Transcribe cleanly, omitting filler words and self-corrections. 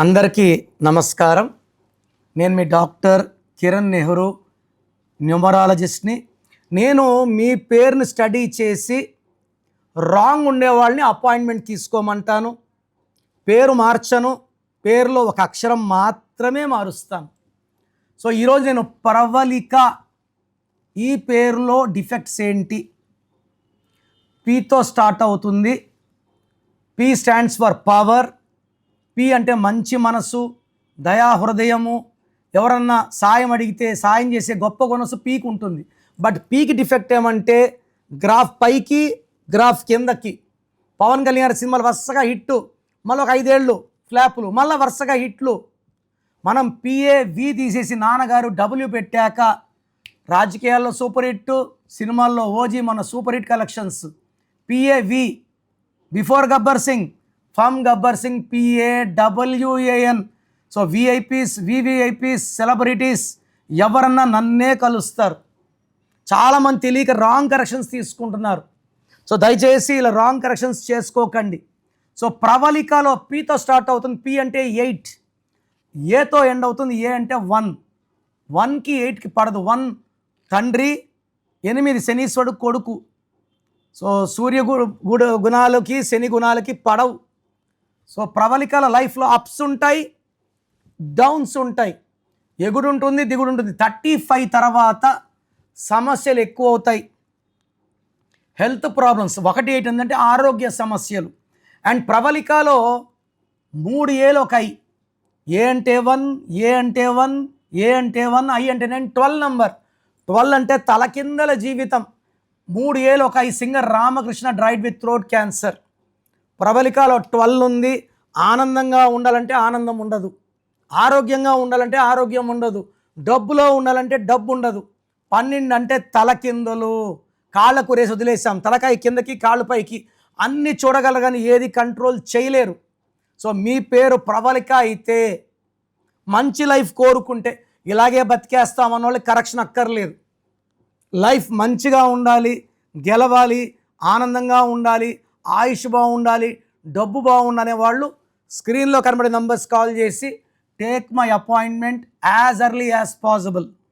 అందరికీ నమస్కారం. నేను మీ డాక్టర్ కిరణ్ నెహ్రూ, న్యూమరాలజిస్ట్ని. నేను మీ పేరుని స్టడీ చేసి రాంగ్ ఉండేవాళ్ళని అపాయింట్మెంట్ తీసుకోమంటాను. పేరు మార్చను, పేరులో ఒక అక్షరం మాత్రమే మారుస్తాను. సో ఈరోజు నేను ప్రవళిక, ఈ పేరులో డిఫెక్ట్స్ ఏంటి? పీతో స్టార్ట్ అవుతుంది. P stands for power. P అంటే మంచి మనసు, దయా హృదయము, ఎవరన్నా సాయం అడిగితే సాయం చేసే గొప్ప మనసు పీకి ఉంటుంది. బట్ పీకి డిఫెక్ట్ ఏమంటే గ్రాఫ్ పైకి, గ్రాఫ్ కిందకి. పవన్ కళ్యాణ్ సినిమాలు వరుసగా హిట్టు, మళ్ళీ ఒక 5 ఏళ్ళు ఫ్లాపులు, మళ్ళీ వరుసగా హిట్లు. మనం పిఏ వి తీసేసి నాన్నగారు డబ్ల్యూ పెట్టాక రాజకీయాల్లో సూపర్ హిట్, సినిమాల్లో ఓజీ మన super hit collections. PA V before Gabbar Singh, from Gabbar Singh, PAWAN. So VIPs, VVIPs, celebrities ఎవరన్నా నన్నే కలుస్తారు. చాలామంది తెలియక రాంగ్ కరెక్షన్స్ తీసుకుంటున్నారు. సో దయచేసి ఇలా రాంగ్ కరెక్షన్స్ చేసుకోకండి. సో ప్రవళికలో పీతో స్టార్ట్ అవుతుంది. పి అంటే 8, ఏతో ఎండ్ అవుతుంది. ఏ అంటే 1. 1కి 8కి పడదు. 1 తండ్రి, 8 శనీశ్వరుడు కొడుకు. సో సూర్య గుణాలకి శని గుణాలకి పడవు. సో ప్రవళికల లైఫ్లో అప్స్ ఉంటాయి, డౌన్స్ ఉంటాయి, ఎగుడు ఉంటుంది, దిగుడు ఉంటుంది. 35 తర్వాత సమస్యలు ఎక్కువ అవుతాయి. హెల్త్ ప్రాబ్లమ్స్ 1, 8 ఏంటంటే ఆరోగ్య సమస్యలు. అండ్ ప్రవళికలో 3 ఏలు ఒక ఐ. ఏ అంటే 1, ఏ అంటే 1, ఏ అంటే 1, ఐ అంటే 9, 12 నెంబర్. 12 అంటే తలకిందల జీవితం. 3 ఏలు ఒక ఐ. సింగర్ రామకృష్ణ డ్రైడ్ విత్ థ్రోట్ క్యాన్సర్. ప్రవళికలో 12 ఉంది. ఆనందంగా ఉండాలంటే ఆనందం ఉండదు, ఆరోగ్యంగా ఉండాలంటే ఆరోగ్యం ఉండదు, డబ్బులో ఉండాలంటే డబ్బు ఉండదు. 12 అంటే తలకిందులు, కాళ్ళకు రేసి వదిలేసాం. తలకాయ కిందకి, కాళ్ళు పైకి అన్నీ చూడగలగాని ఏది కంట్రోల్ చేయలేరు. సో మీ పేరు ప్రవళిక అయితే మంచి లైఫ్ కోరుకుంటే ఇలాగే బతికేస్తామన్న వాళ్ళకి కరెక్షన్ అక్కర్లేదు. లైఫ్ మంచిగా ఉండాలి, గెలవాలి, ఆనందంగా ఉండాలి, ఆయుష్ బాగుండాలి, డబ్బు బాగుండనే వాళ్ళు స్క్రీన్లో కనబడే నంబర్స్ కాల్ చేసి take my appointment as early as possible.